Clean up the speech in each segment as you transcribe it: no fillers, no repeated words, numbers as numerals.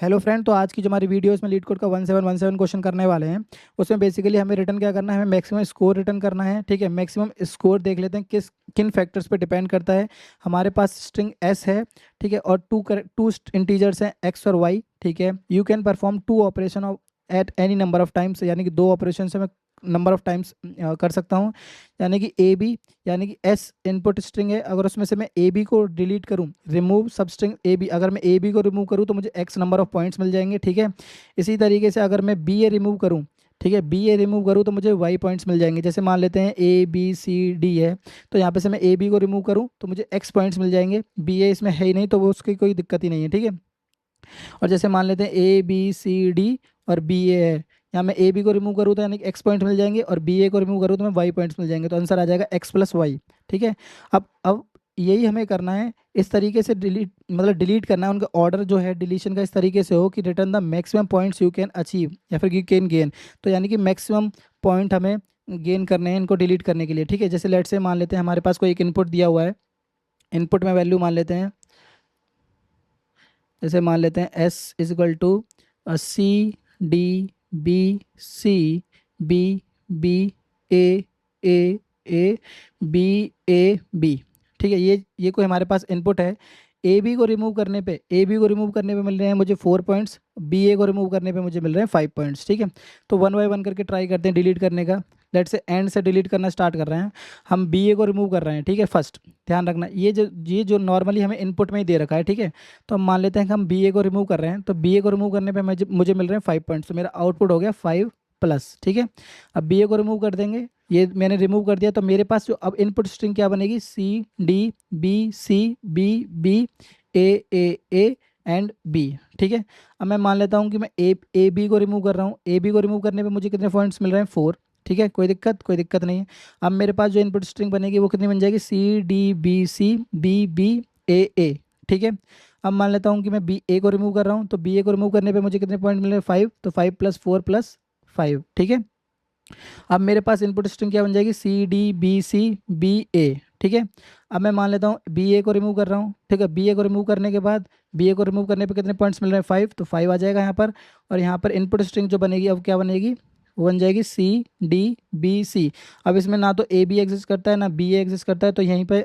Hello friend, तो आज की जो हमारी वीडियो इसमें लीड कोड का 1717 क्वेश्चन करने वाले हैं। उसमें बेसिकली हमें रिटर्न क्या करना है, हमें मैक्सिमम स्कोर रिटर्न करना है। ठीक है, मैक्सिमम स्कोर देख लेते हैं किस किन फैक्टर्स पे डिपेंड करता है। हमारे पास स्ट्रिंग एस है, ठीक है, और टू इंटीजर्स हैं एक्स और वाई। ठीक है, you can perform two operation of at any number of times, यानी कि दो ऑपरेशन से मैं नंबर ऑफ टाइम्स कर सकता हूँ। यानी कि ए बी, यानी कि एस इनपुट स्ट्रिंग है, अगर उसमें से मैं ए बी को डिलीट करूँ, remove substring A B, अगर मैं ए बी को रिमूव करूँ तो मुझे एक्स नंबर ऑफ पॉइंट्स मिल जाएंगे। ठीक है, इसी तरीके से अगर मैं बी ए रिमूव करूँ, ठीक है, बी ए रिमूव करूँ तो मुझे वाई पॉइंट्स मिल जाएंगे। जैसे मान लेते हैं ए बी सी डी है, तो यहाँ पे से मैं ए बी को रिमूव करूँ तो मुझे एक्स पॉइंट्स मिल जाएंगे। बी ए इसमें है ही नहीं तो वो उसकी कोई दिक्कत ही नहीं है। ठीक है, और जैसे मान लेते हैं ए बी सी डी और बी ए है, यहाँ मैं ए बी को रिमूव करूँ तो यानी कि एक्स पॉइंट मिल जाएंगे, और बी ए को रिमूव करूँ तो मैं वाई पॉइंट्स मिल जाएंगे, तो आंसर आ जाएगा एक्स प्लस वाई। ठीक है, अब यही हमें करना है। इस तरीके से डिलीट, मतलब डिलीट करना है, उनका ऑर्डर जो है डिलीशन का इस तरीके से हो कि return the maximum points you can achieve या फिर यू कैन गेन। तो यानी कि मैक्सिमम पॉइंट हमें गेन करने हैं इनको डिलीट करने के लिए। ठीक है, जैसे लेट से मान लेते हैं हमारे पास कोई एक इनपुट दिया हुआ है, इनपुट में वैल्यू मान लेते हैं, जैसे मान लेते हैं S is equal to C D B C B B A A A B A B. ठीक है, ये कोई हमारे पास इनपुट है। ए बी को रिमूव करने पे, ए बी को रिमूव करने पे मिल रहे हैं मुझे 4 पॉइंट्स, बी ए को रिमूव करने पे मुझे मिल रहे हैं 5 पॉइंट्स। ठीक है, तो वन बाय वन करके ट्राई करते हैं डिलीट करने का। लेट से एंड से डिलीट करना स्टार्ट कर रहे हैं। हम बी ए को रिमूव कर रहे हैं। ठीक है, फर्स्ट ध्यान रखना, ये जो नॉर्मली हमें इनपुट में ही दे रखा है। ठीक है, तो हम मान लेते हैं कि हम बी ए को रिमूव कर रहे हैं, तो बी ए को रिमूव करने पे मुझे मिल रहे हैं 5 पॉइंट्स, तो मेरा आउटपुट हो गया 5 प्लस। ठीक है, अब बी ए को रिमूव कर देंगे, ये मैंने रिमूव कर दिया, तो मेरे पास जो अब इनपुट स्ट्रिंग क्या बनेगी, C D B C B B A and B. ठीक है, अब मैं मान लेता हूँ कि मैं ए बी को रिमूव कर रहा हूँ। ए बी को रिमूव करने पे मुझे कितने पॉइंट्स मिल रहे हैं, 4। ठीक है, कोई दिक्कत नहीं है। अब मेरे पास जो इनपुट स्ट्रिंग बनेगी वो कितनी बन जाएगी, C D B C B B A. ठीक है, अब मान लेता हूँ कि मैं बी ए को रिमूव कर रहा हूँ, तो बी ए को रिमूव करने पे मुझे कितने पॉइंट मिल रहे हैं, 5, तो 5 + 4 + 5। ठीक है, अब मेरे पास इनपुट स्ट्रिंग क्या बन जाएगी, C D B C B A. ठीक है, अब मैं मान लेता हूँ बी ए को रिमूव कर रहा हूँ। ठीक है, बी ए को रिमूव करने के बाद, बी ए को रिमूव करने पे कितने पॉइंट्स मिल रहे हैं, 5, तो 5 आ जाएगा यहाँ पर। और यहाँ पर इनपुट स्ट्रिंग जो बनेगी अब क्या बनेगी, वो बन जाएगी सी डी बी सी। अब इसमें ना तो ए बी एग्जिस्ट करता है ना बी ए एग्जिस्ट करता है, तो यहीं पे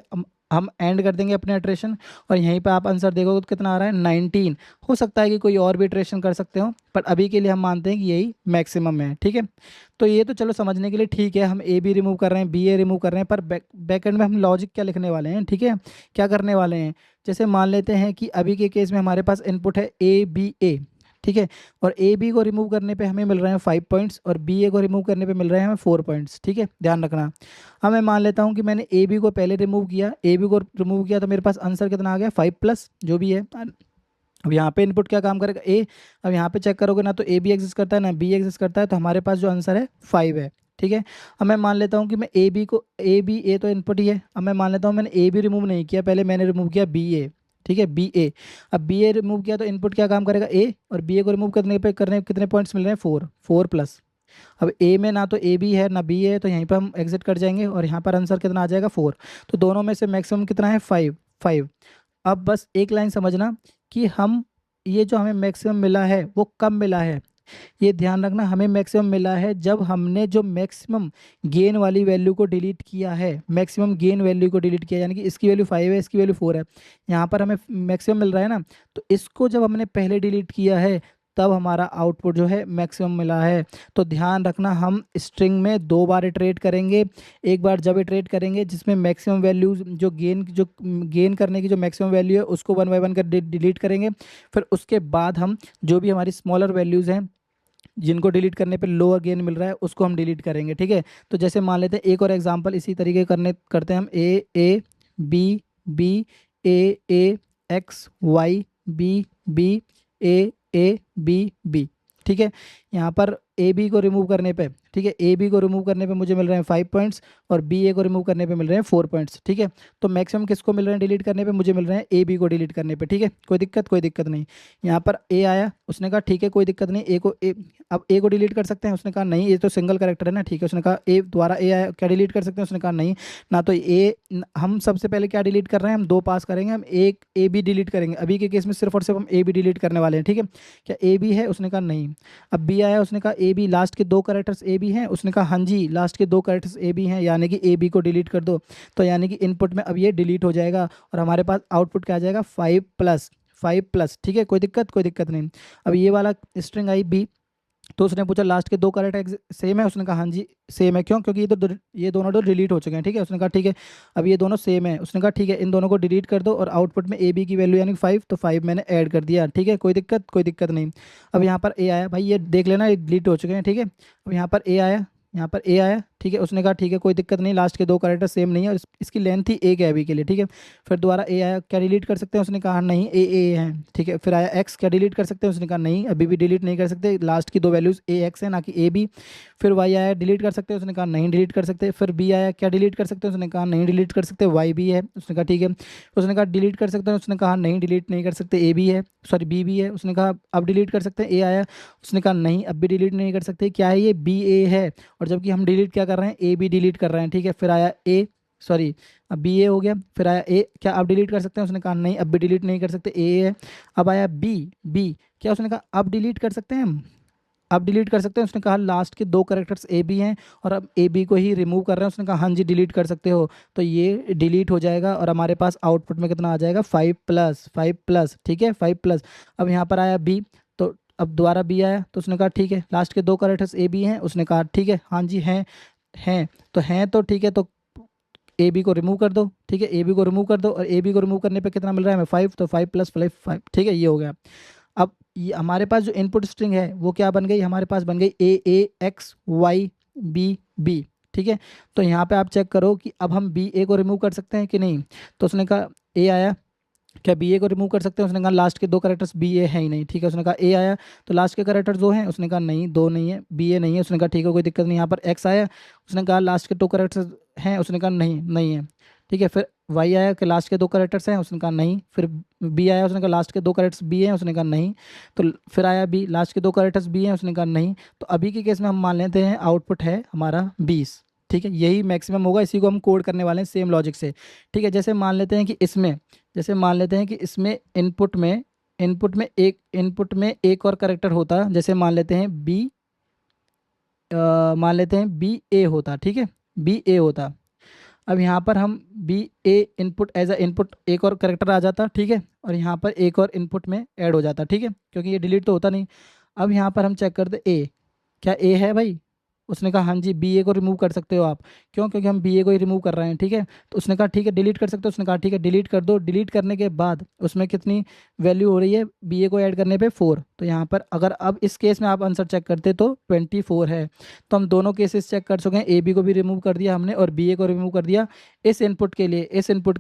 हम एंड कर देंगे अपने इटरेशन, और यहीं पे आप आंसर देखोगे तो कितना आ रहा है, 19। हो सकता है कि कोई और भी इटरेशन कर सकते हो, पर अभी के लिए हम मानते हैं कि यही मैक्सिमम है। ठीक है, तो ये तो चलो समझने के लिए ठीक है, हम ए बी रिमूव कर रहे हैं, बी ए रिमूव कर रहे हैं, पर बैक एंड में हम लॉजिक क्या लिखने वाले हैं। ठीक है, क्या करने वाले हैं, जैसे मान लेते हैं कि अभी के केस में हमारे पास इनपुट है ए बी ए। ठीक है, और ए बी को रिमूव करने पे हमें मिल रहे हैं 5 पॉइंट्स, और बी ए को रिमूव करने पे मिल रहे हैं हमें 4 पॉइंट्स। ठीक है, ध्यान रखना। अब मैं मान लेता हूँ कि मैंने ए बी को पहले रिमूव किया, ए बी को रिमूव किया तो मेरे पास आंसर कितना आ गया, 5 प्लस जो भी है। अब यहाँ पे इनपुट क्या काम करेगा, ए। अब यहाँ पे चेक करोगे ना तो ए बी एग्जिस्ट करता है ना बी एग्जिस्ट करता है, तो हमारे पास जो आंसर है 5 है। ठीक है, अब मैं मान लेता हूँ कि मैं ए बी को, ए बी ए तो इनपुट ही है, अब मैं मान लेता हूँ मैंने ए बी रिमूव नहीं किया, पहले मैंने रिमूव किया बी ए। ठीक है, बी ए। अब बी ए रिमूव किया तो इनपुट क्या काम करेगा, ए, और बी ए को रिमूव करने कितने पॉइंट्स मिल रहे हैं, 4 प्लस। अब ए में ना तो ए बी है ना बी है, तो यहीं पर हम एग्जिट कर जाएंगे, और यहाँ पर आंसर कितना आ जाएगा, 4। तो दोनों में से मैक्सिमम कितना है, 5 5। अब बस एक लाइन समझना कि हम, ये जो हमें मैक्सिमम मिला है वो कब मिला है, ये ध्यान रखना, हमें मैक्सिमम मिला है जब हमने जो मैक्सिमम गेन वाली वैल्यू को डिलीट किया है, मैक्सिमम गेन वैल्यू को डिलीट किया, यानी कि इसकी वैल्यू 5 है, इसकी वैल्यू 4 है, यहाँ पर हमें मैक्सिमम मिल रहा है ना, तो इसको जब हमने पहले डिलीट किया है तब हमारा आउटपुट जो है मैक्सिमम मिला है। तो ध्यान रखना, हम स्ट्रिंग में 2 बार इटरेट करेंगे। एक बार जब इटरेट करेंगे जिसमें मैक्सिमम वैल्यू जो गेन करने की जो मैक्सिमम वैल्यू है उसको वन बाय वन कर डिलीट करेंगे। फिर उसके बाद हम जो भी हमारी स्मॉलर वैल्यूज़ हैं जिनको डिलीट करने पे लोअर गेन मिल रहा है उसको हम डिलीट करेंगे। ठीक है, तो जैसे मान लेते हैं एक और एग्जांपल इसी तरीके करते हैं हम, A B B A X Y B B A B B. ठीक है, यहाँ पर ए बी को रिमूव करने पे, ठीक है, ए बी को रिमूव करने पे मुझे मिल रहे हैं 5 पॉइंट्स और बी ए को रिमूव करने पे मिल रहे हैं 4 पॉइंट्स। ठीक है, तो मैक्सिमम किसको मिल रहे हैं डिलीट करने पे, मुझे मिल रहे हैं ए बी को डिलीट करने पे। ठीक है, कोई दिक्कत, कोई दिक्कत नहीं। यहाँ पर ए आया, उसने कहा ठीक है कोई दिक्कत नहीं, ए को ए, अब ए को डिलीट कर सकते हैं, उसने कहा नहीं, ये तो सिंगल करेक्टर है ना। ठीक है, उसने कहा ए द्वारा ए आया, क्या डिलीट कर सकते हैं, उसने कहा नहीं ना। तो ए, हम सबसे पहले क्या डिलीट कर रहे हैं, हम दो पास करेंगे, हम एक ए बी डिलीट करेंगे। अभी के केस में सिर्फ और सिर्फ हम ए बी डिलीट करने वाले हैं। ठीक है, क्या ए बी है, उसने कहा नहीं। अब बी आया, उसने कहा ए बी, लास्ट के दो कैरेक्टर्स ए बी हैं, उसने कहा हाँ जी लास्ट के दो कैरेक्टर्स ए बी हैं, यानी कि ए बी को डिलीट कर दो। तो यानी कि इनपुट में अब ये डिलीट हो जाएगा और हमारे पास आउटपुट क्या आ जाएगा, 5 प्लस। ठीक है, कोई दिक्कत, कोई दिक्कत नहीं। अब ये वाला स्ट्रिंग आई बी, तो उसने पूछा लास्ट के दो कैरेक्टर सेम है, उसने कहा हाँ जी सेम है। क्यों, क्योंकि ये दोनों तो डिलीट हो चुके हैं। ठीक है, उसने कहा ठीक है, अब ये दोनों सेम है, उसने कहा ठीक है इन दोनों को डिलीट कर दो और आउटपुट में ए बी की वैल्यू यानी 5, तो 5 मैंने ऐड कर दिया। ठीक है, कोई दिक्कत, कोई दिक्कत नहीं। अब यहाँ पर ए आया, भाई ये देख लेना ये डिलीट हो चुके हैं। ठीक है, अब यहाँ पर ए आया, यहाँ पर ए आया। ठीक है, उसने कहा ठीक है कोई दिक्कत नहीं, लास्ट के दो कैरेक्टर सेम नहीं है और इसकी लेंथ थी एक है अभी के लिए। ठीक है, फिर दोबारा ए आया, क्या डिलीट कर सकते हैं, उसने कहा नहीं ए है। ठीक है, फिर आया एक्स, क्या डिलीट कर सकते हैं, उसने कहा नहीं अभी भी डिलीट नहीं कर सकते, लास्ट की दो वैल्यूज ए एक्स है ना कि ए बी। फिर वाई आया, डिलीट कर सकते हैं, उसने कहा नहीं डिलीट कर सकते। फिर बी आया, क्या डिलीट कर सकते हैं, उसने कहा नहीं डिलीट कर सकते, वाई भी है, उसने कहा ठीक है। उसने कहा डिलीट कर सकते हैं, उसने कहा नहीं डिलीट नहीं कर सकते, ए बी है, सॉरी बी भी है, उसने कहा अब डिलीट कर सकते हैं। ए आया, उसने कहा नहीं अब भी डिलीट नहीं कर सकते, क्या है ये बी ए है, और जबकि हम डिलीट क्या कर रहे हैं, ए बी डिलीट कर रहे हैं। ठीक है, फिर आया ए, सॉरी अब बी ए हो गया, फिर आया ए, क्या आप डिलीट कर सकते हैं, उसने कहा नहीं अब भी डिलीट नहीं कर सकते, ए है। अब आया बी, बी क्या, उसने कहा अब डिलीट कर सकते हैं हम, अब डिलीट कर सकते हैं, उसने कहा लास्ट के दो कैरेक्टर्स ए बी हैं और अब ए बी को ही रिमूव कर रहे हैं, उसने कहा हाँ जी डिलीट कर सकते हो। तो ये डिलीट हो जाएगा और हमारे पास आउटपुट में कितना आ जाएगा, 5 प्लस। ठीक है, 5 प्लस। अब यहाँ पर आया बी, तो अब दोबारा बी आया, तो उसने कहा ठीक है लास्ट के दो कैरेक्टर्स ए बी हैं, उसने कहा ठीक है हाँ जी हैं तो ठीक है, तो ए बी को रिमूव कर दो। ठीक है, ए बी को रिमूव कर दो और ए बी को रिमूव करने पे कितना मिल रहा है हमें, 5, तो 5 + 5 5। ठीक है, ये हो गया। अब ये हमारे पास जो इनपुट स्ट्रिंग है वो क्या बन गई, हमारे पास बन गई ए एक्स वाई बी बी। ठीक है, तो यहाँ पे आप चेक करो कि अब हम बी ए को रिमूव कर सकते हैं कि नहीं। तो उसने कहा ए आया, क्या बी ए को रिमूव कर सकते हैं, उसने कहा लास्ट के दो कैरेक्टर्स बी ए है ही नहीं। ठीक है, उसने कहा ए आया, तो लास्ट के कैरेक्टर दो हैं, उसने कहा नहीं दो नहीं है, बी ए नहीं है, उसने कहा ठीक है कोई दिक्कत नहीं। यहाँ पर एक्स आया, उसने कहा लास्ट के दो कैरेक्टर्स हैं, उसने कहा नहीं नहीं है। ठीक है, फिर वाई आया कि लास्ट के दो कैरेक्टर्स हैं, उसने कहा नहीं। फिर बी आया, उसने कहा लास्ट के दो कैरेक्टर्स बी हैं, उसने कहा नहीं। तो फिर आया बी, लास्ट के दो कैरेक्टर्स बी हैं, उसने कहा नहीं। तो अभी के केस में हम मान लेते हैं आउटपुट है हमारा 20। ठीक है, यही मैक्सिमम होगा, इसी को हम कोड करने वाले हैं सेम लॉजिक से। ठीक है, जैसे मान लेते हैं कि इसमें, जैसे मान लेते हैं कि इसमें इनपुट में एक और करेक्टर होता, जैसे मान लेते हैं बी, मान लेते हैं बी ए होता। ठीक है, बी ए होता। अब यहाँ पर हम B A input as a input एक और करेक्टर आ जाता। ठीक है, और यहाँ पर एक और इनपुट में ऐड हो जाता। ठीक है, क्योंकि ये डिलीट तो होता नहीं। अब यहाँ पर हम चेक करते ए, क्या ए है भाई, उसने कहा हाँ जी बी ए को रिमूव कर सकते हो आप। क्यों, क्योंकि हम बी ए को ही रिमूव कर रहे हैं। ठीक है, तो उसने कहा ठीक है डिलीट कर सकते हो, उसने कहा ठीक है डिलीट कर दो। डिलीट करने के बाद उसमें कितनी वैल्यू हो रही है, बी ए को ऐड करने पे 4। तो यहाँ पर अगर अब इस केस में आप आंसर चेक करते तो 24 है। तो हम दोनों केसेस चेक कर चुके हैं, ए बी को भी रिमूव कर दिया हमने और बी ए को रिमूव कर दिया। इस इनपुट के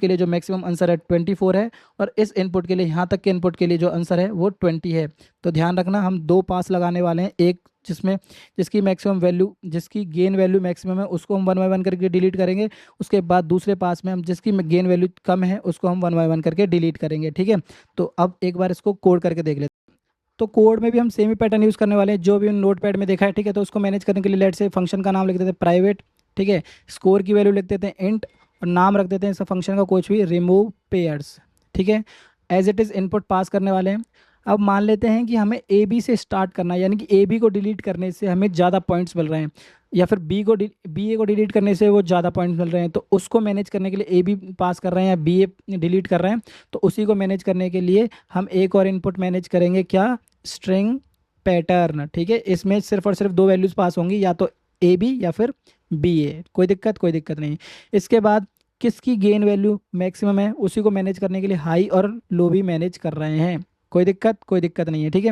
लिए जो मैक्सिमम आंसर है 24 है, और इस इनपुट के लिए यहाँ तक के इनपुट के लिए जो आंसर है वो 20 है। तो ध्यान रखना हम दो पास लगाने वाले हैं, एक जिसमें जिसकी मैक्सिमम वैल्यू, जिसकी गेन वैल्यू मैक्सिमम है उसको हम 1 बाय 1 करके डिलीट करेंगे। उसके बाद दूसरे पास में हम जिसकी गेन वैल्यू कम है उसको हम 1 बाय 1 करके डिलीट करेंगे। ठीक है, तो अब एक बार इसको कोड करके देख लेते हैं। तो कोड में भी हम सेम ही पैटर्न यूज़ करने वाले हैं जो भी नोट पैड में देखा है। ठीक है, तो उसको मैनेज करने के लिए लेट से फंक्शन का नाम लिख देते हैं प्राइवेट। ठीक है, स्कोर की वैल्यू लिख देते हैं इंट, और नाम रख देते हैं इस फंक्शन का कुछ भी, रिमूव पेयर्स। ठीक है, एज इट इज़ इनपुट पास करने वाले हैं। अब मान लेते हैं कि हमें ए बी से स्टार्ट करना है, यानी कि ए बी को डिलीट करने से हमें ज़्यादा पॉइंट्स मिल रहे हैं, या फिर बी ए को डिलीट करने से वो ज़्यादा पॉइंट्स मिल रहे हैं। तो उसको मैनेज करने के लिए ए बी पास कर रहे हैं या बी ए डिलीट कर रहे हैं, तो उसी को मैनेज करने के लिए हम एक और इनपुट मैनेज करेंगे, क्या, स्ट्रिंग पैटर्न। ठीक है, इसमें सिर्फ और सिर्फ दो वैल्यूज़ पास होंगी, या तो ए बी या फिर बी ए, कोई दिक्कत, कोई दिक्कत नहीं। इसके बाद किसकी गेन वैल्यू मैक्सिमम है उसी को मैनेज करने के लिए हाई और लो भी मैनेज कर रहे हैं, कोई दिक्कत, कोई दिक्कत नहीं है। ठीक है,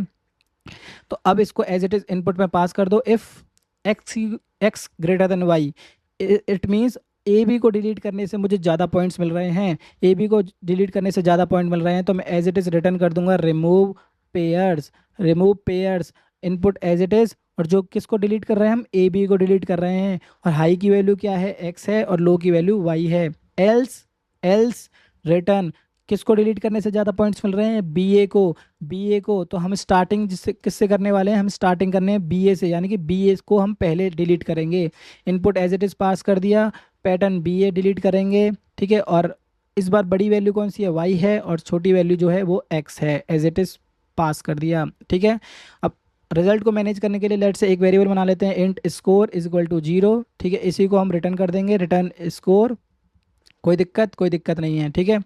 तो अब इसको एज इट इज इनपुट में पास कर दो। If x greater than y, it means A B को डिलीट करने से मुझे ज़्यादा पॉइंट्स मिल रहे हैं, ए बी को डिलीट करने से ज़्यादा पॉइंट मिल रहे हैं, तो मैं एज इट इज़ रिटर्न कर दूंगा remove pairs. Input as it is, और जो किसको डिलीट कर रहे हैं हम, ए बी को डिलीट कर रहे हैं, और हाई की वैल्यू क्या है, एक्स है, और लो की वैल्यू वाई है। एल्स एल्स रिटर्न, किसको डिलीट करने से ज़्यादा पॉइंट्स मिल रहे हैं, बी ए को। बी ए को तो हम स्टार्टिंग जिससे किससे करने वाले हैं, हम स्टार्टिंग करने हैं बी ए से, यानी कि बी ए को हम पहले डिलीट करेंगे। इनपुट एज इट इज़ पास कर दिया, पैटर्न बी ए डिलीट करेंगे, ठीक है। और इस बार बड़ी वैल्यू कौन सी है, वाई है, और छोटी वैल्यू जो है वो एक्स है, एज इट इज़ पास कर दिया, ठीक है। अब रिजल्ट को मैनेज करने के लिए लेट से एक वेरिएबल बना लेते हैं, int score is equal to 0, ठीक है। इसी को हम रिटर्न कर देंगे, रिटर्न स्कोर, कोई दिक्कत नहीं है, ठीक है।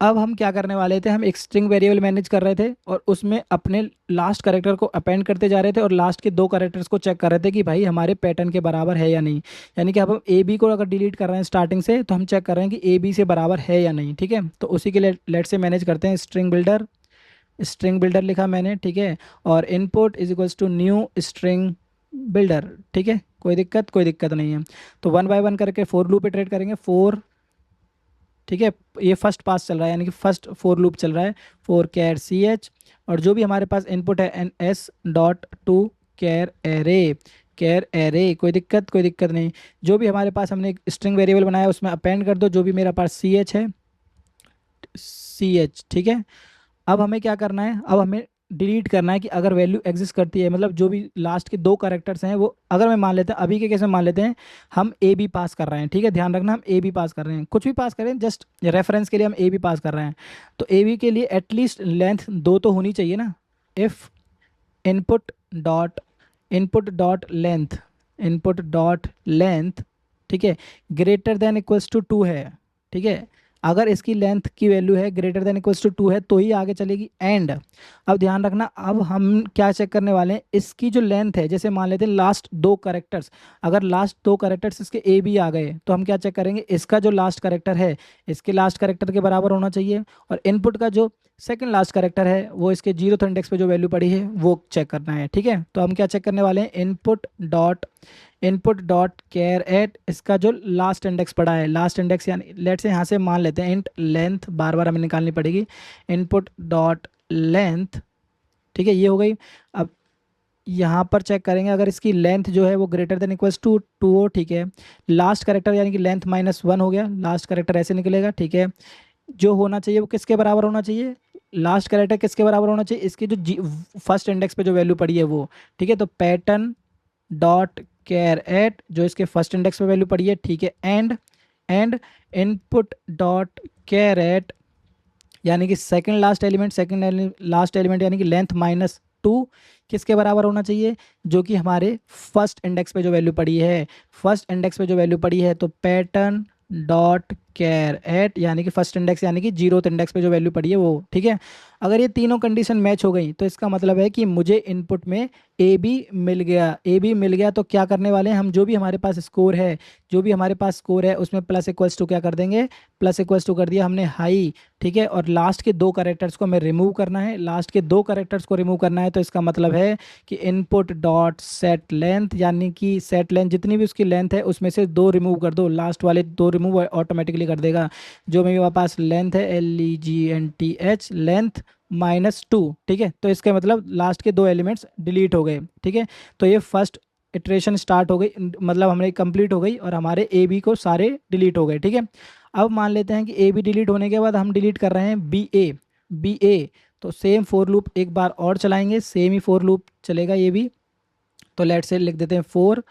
अब हम क्या करने वाले थे, हम एक स्ट्रिंग वेरिएबल मैनेज कर रहे थे और उसमें अपने लास्ट कैरेक्टर को अपेंड करते जा रहे थे, और लास्ट के 2 कैरेक्टर्स को चेक कर रहे थे कि भाई हमारे पैटर्न के बराबर है या नहीं। यानी कि अब हम ए बी को अगर डिलीट कर रहे हैं स्टार्टिंग से, तो हम चेक कर रहे हैं कि ए बी से बराबर है या नहीं, ठीक है। तो उसी के लिए लेट से मैनेज करते हैं स्ट्रिंग बिल्डर। स्ट्रिंग बिल्डर लिखा मैंने, ठीक है। और input is equals to new string builder, ठीक है। कोई दिक्कत नहीं है। तो 1 बाय 1 करके फोर लूप इटरेट करेंगे, फोर, ठीक है। ये फर्स्ट पास चल रहा है, यानी कि फर्स्ट फोर लूप चल रहा है, फोर कैर सी एच, और जो भी हमारे पास इनपुट है N S dot to char array, char array, कोई दिक्कत नहीं। जो भी हमारे पास हमने एक स्ट्रिंग वेरिएबल बनाया उसमें अपेंड कर दो जो भी मेरा पास सी एच है, सी एच, ठीक है। अब हमें क्या करना है, अब हमें डिलीट करना है कि अगर वैल्यू एग्जिस्ट करती है, मतलब जो भी लास्ट के 2 कैरेक्टर्स हैं वो, अगर मैं मान लेते हैं अभी के केस में मान लेते हैं हम ए बी पास कर रहे हैं, ठीक है। ध्यान रखना हम ए बी पास कर रहे हैं, कुछ भी पास करें, जस्ट रेफरेंस के लिए हम ए बी पास कर रहे हैं। तो ए बी के लिए एटलीस्ट लेंथ 2 तो होनी चाहिए ना। If input dot length, input dot length, ठीक है, ग्रेटर देन इक्वल्स टू 2 है, ठीक है। अगर इसकी लेंथ की वैल्यू है ग्रेटर देन इक्वल्स टू 2 है तो ही आगे चलेगी, एंड। अब ध्यान रखना, अब हम क्या चेक करने वाले हैं, इसकी जो लेंथ है, जैसे मान लेते हैं लास्ट 2 कैरेक्टर्स, अगर लास्ट 2 कैरेक्टर्स इसके ए बी आ गए तो हम क्या चेक करेंगे, इसका जो लास्ट कैरेक्टर है इसके लास्ट कैरेक्टर के बराबर होना चाहिए, और इनपुट का जो सेकंड लास्ट कैरेक्टर है वो इसके 0th इंडेक्स पे जो वैल्यू पड़ी है वो चेक करना है, ठीक है। तो हम क्या चेक करने वाले हैं, इनपुट डॉट केयर एट, इसका जो लास्ट इंडेक्स पड़ा है, लास्ट इंडेक्स यानी लेट से यहाँ से मान लेते हैं इंट लेंथ, बार बार हमें निकालनी पड़ेगी, इनपुट डॉट लेंथ, ठीक है, ये हो गई। अब यहाँ पर चेक करेंगे अगर इसकी लेंथ जो है वो ग्रेटर देन इक्वल्स टू 2 हो, ठीक है। लास्ट कैरेक्टर यानी कि लेंथ -1 हो गया, लास्ट कैरेक्टर ऐसे निकलेगा, ठीक है। जो होना चाहिए वो किसके बराबर होना चाहिए, लास्ट कैरेक्टर किसके बराबर होना चाहिए, इसकी जो फर्स्ट इंडेक्स पे जो वैल्यू पड़ी है वो, ठीक है। तो पैटर्न डॉट केयर एट, जो इसके फर्स्ट इंडेक्स पे वैल्यू पड़ी है, ठीक है। And input dot care at, यानी कि सेकंड लास्ट एलिमेंट यानी कि लेंथ -2 किसके बराबर होना चाहिए, जो कि हमारे फर्स्ट इंडेक्स पे जो वैल्यू पड़ी है, फर्स्ट इंडेक्स पे जो वैल्यू पड़ी है, तो पैटर्न डॉट केयर एट, यानी कि फर्स्ट इंडेक्स यानी कि 0th इंडेक्स पे जो वैल्यू पड़ी है वो, ठीक है। अगर ये तीनों कंडीशन मैच हो गई तो इसका मतलब है कि मुझे इनपुट में ए बी मिल गया, ए बी मिल गया। तो क्या करने वाले हैं हम, जो भी हमारे पास स्कोर है, जो भी हमारे पास स्कोर है उसमें प्लस इक्वल्स टू क्या कर देंगे, प्लस इक्वल्स टू कर दिया हमने हाई, ठीक है। और लास्ट के 2 कैरेक्टर्स को हमें रिमूव करना है, लास्ट के 2 कैरेक्टर्स को रिमूव करना है, तो इसका मतलब है कि इनपुट डॉट सेट लेंथ, यानी कि सेट लेंथ जितनी भी उसकी लेंथ है उसमें से 2 रिमूव कर दो, लास्ट वाले 2 रिमूव ऑटोमेटिकली कर देगा। जो मेरे पास लेंथ है LEGNTH लेंथ -2, ठीक है। तो इसका मतलब लास्ट के 2 एलिमेंट्स डिलीट हो गए, ठीक है। तो ये फर्स्ट इटरेशन स्टार्ट हो गई, मतलब हमारी कंप्लीट हो गई और हमारे ए बी को सारे डिलीट हो गए, ठीक है। अब मान लेते हैं कि ए बी डिलीट होने के बाद हम डिलीट कर रहे हैं बी ए। तो सेम फोर लूप एक बार और चलाएंगे, सेम ही फोर लूप चलेगा ये भी। तो लेट से लिख देते हैं for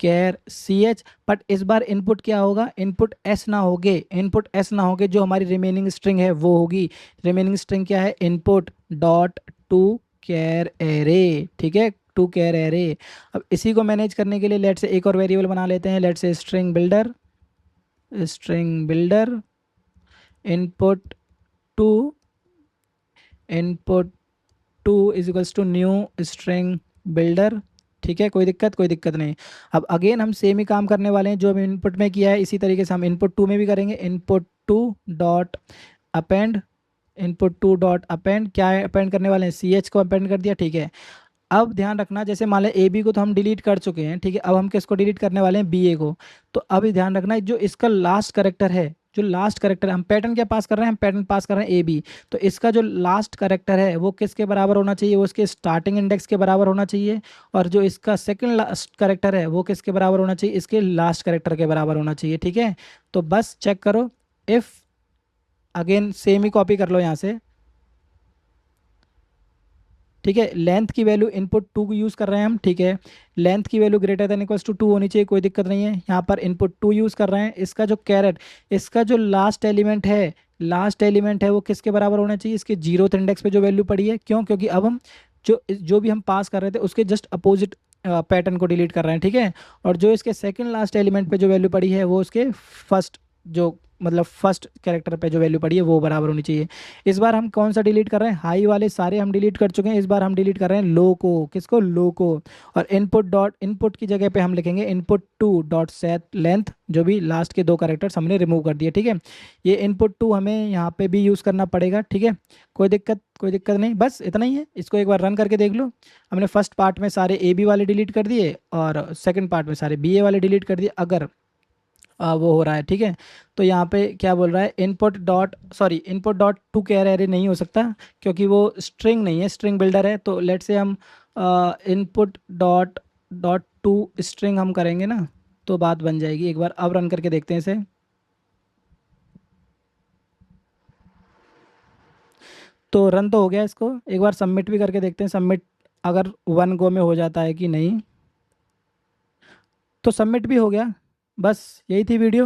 char C H, but इस बार इनपुट क्या होगा, इनपुट एस ना होगे, इनपुट एस ना होगे, जो हमारी रिमेनिंग स्ट्रिंग है वो होगी। रिमेनिंग स्ट्रिंग क्या है, input dot to char array, ठीक है, टू कैर एरे। अब इसी को मैनेज करने के लिए लेट से एक और वेरिएबल बना लेते हैं, let say string builder input two input two is equals to new string builder, ठीक है। कोई दिक्कत नहीं। अब अगेन हम सेम ही काम करने वाले हैं जो हम इनपुट में किया है, इसी तरीके से हम इनपुट 2 में भी करेंगे, input to dot append, input to dot append, क्या अपेंड करने वाले हैं, सी एच को अपेंड कर दिया, ठीक है। अब ध्यान रखना, जैसे मान लें ए बी को तो हम डिलीट कर चुके हैं, ठीक है। अब हम किसको डिलीट करने वाले हैं, बी ए को। तो अब ध्यान रखना जो इसका लास्ट करेक्टर है, जो लास्ट करेक्टर है, हम पैटर्न क्या पास कर रहे हैं, हम पैटर्न पास कर रहे हैं ए बी, तो इसका जो लास्ट करेक्टर है वो किसके बराबर होना चाहिए, वो इसके स्टार्टिंग इंडेक्स के बराबर होना चाहिए, और जो इसका सेकंड लास्ट करेक्टर है वो किसके बराबर होना चाहिए, इसके लास्ट करेक्टर के बराबर होना चाहिए। ठीक है, तो बस चेक करो, if again same he copy कर लो यहाँ से। ठीक है, लेंथ की वैल्यू इनपुट 2 यूज़ कर रहे हैं हम। ठीक है, लेंथ की value greater than equals to 2 होनी चाहिए, कोई दिक्कत नहीं है। यहाँ पर इनपुट 2 यूज़ कर रहे हैं। इसका जो कैरेट, इसका जो लास्ट एलिमेंट है वो किसके बराबर होना चाहिए, इसके जीरोथ इंडेक्स पे जो वैल्यू पड़ी है। क्यों, क्योंकि अब हम जो भी हम पास कर रहे थे उसके जस्ट अपोजिट पैटर्न को डिलीट कर रहे हैं। ठीक है, और जो इसके सेकंड लास्ट एलिमेंट पे जो वैल्यू पड़ी है वो उसके फर्स्ट, जो मतलब फर्स्ट कैरेक्टर पे जो वैल्यू पड़ी है वो बराबर होनी चाहिए। इस बार हम कौन सा डिलीट कर रहे हैं, हाई वाले सारे हम डिलीट कर चुके हैं। इस बार हम डिलीट कर रहे हैं लो को, किसको, लो को। और इनपुट की जगह पे हम लिखेंगे input to dot set length, जो भी लास्ट के दो कैरेक्टर्स हमने रिमूव कर दिए। ठीक है, ये इनपुट टू हमें यहाँ पे भी यूज़ करना पड़ेगा। ठीक है, कोई दिक्कत नहीं, बस इतना ही है। इसको एक बार रन करके देख लो। हमने फर्स्ट पार्ट में सारे ए बी वाले डिलीट कर दिए और सेकंड पार्ट में सारे बी ए वाले डिलीट कर दिए, अगर वो हो रहा है। ठीक है, तो यहाँ पे क्या बोल रहा है, input dot to char array नहीं हो सकता, क्योंकि वो स्ट्रिंग नहीं है, स्ट्रिंग बिल्डर है। तो लेट से हम input dot dot to string हम करेंगे ना, तो बात बन जाएगी। एक बार अब रन करके देखते हैं इसे। तो रन तो हो गया, इसको एक बार सबमिट भी करके देखते हैं, सबमिट अगर वन गो में हो जाता है कि नहीं। तो सबमिट भी हो गया। बस यही थी वीडियो।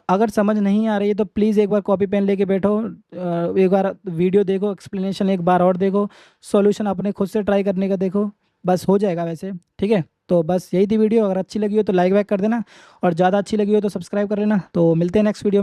अगर समझ नहीं आ रही है तो प्लीज़ एक बार कॉपी पेन लेके बैठो, एक बार वीडियो देखो, एक्सप्लेनेशन एक बार और देखो, सॉल्यूशन अपने खुद से ट्राई करने का देखो, बस हो जाएगा वैसे। ठीक है, तो बस यही थी वीडियो। अगर अच्छी लगी हो तो लाइक वाइक कर देना, और ज़्यादा अच्छी लगी हो तो सब्सक्राइब कर लेना। तो मिलते हैं नेक्स्ट वीडियो में।